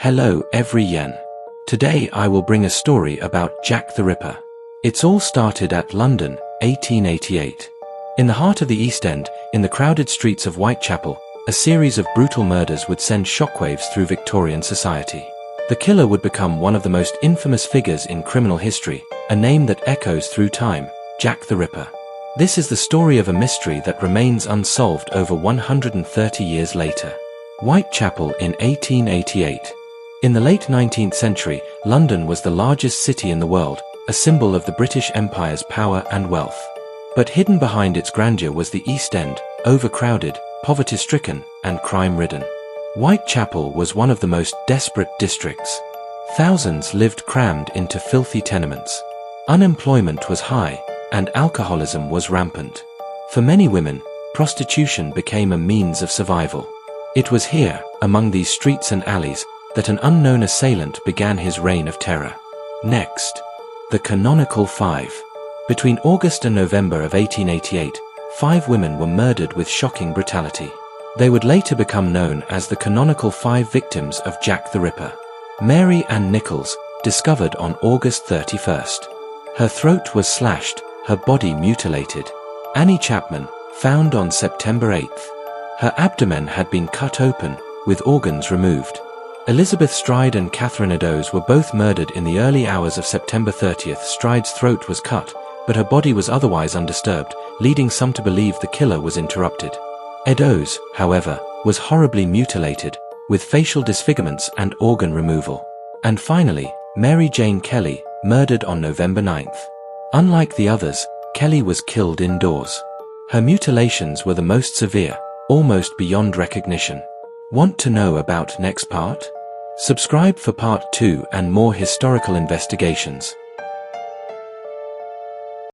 Hello everyone. Today I will bring a story about Jack the Ripper. It's all started at London, 1888. In the heart of the East End, in the crowded streets of Whitechapel, a series of brutal murders would send shockwaves through Victorian society. The killer would become one of the most infamous figures in criminal history, a name that echoes through time, Jack the Ripper. This is the story of a mystery that remains unsolved over 130 years later. Whitechapel in 1888. In the late 19th century, London was the largest city in the world, a symbol of the British Empire's power and wealth. But hidden behind its grandeur was the East End, overcrowded, poverty-stricken, and crime-ridden. Whitechapel was one of the most desperate districts. Thousands lived crammed into filthy tenements. Unemployment was high, and alcoholism was rampant. For many women, prostitution became a means of survival. It was here, among these streets and alleys, that an unknown assailant began his reign of terror. Next, the Canonical Five. Between August and November of 1888, 5 women were murdered with shocking brutality. They would later become known as the Canonical Five victims of Jack the Ripper. Mary Ann Nichols, discovered on August 31st. Her throat was slashed, her body mutilated. Annie Chapman, found on September 8th. Her abdomen had been cut open, with organs removed. Elizabeth Stride and Catherine Eddowes were both murdered in the early hours of September 30th. Stride's throat was cut, but her body was otherwise undisturbed, leading some to believe the killer was interrupted. Eddowes, however, was horribly mutilated, with facial disfigurements and organ removal. And finally, Mary Jane Kelly, murdered on November 9th. Unlike the others, Kelly was killed indoors. Her mutilations were the most severe, almost beyond recognition. Want to know about next part? Subscribe for part 2 and more historical investigations.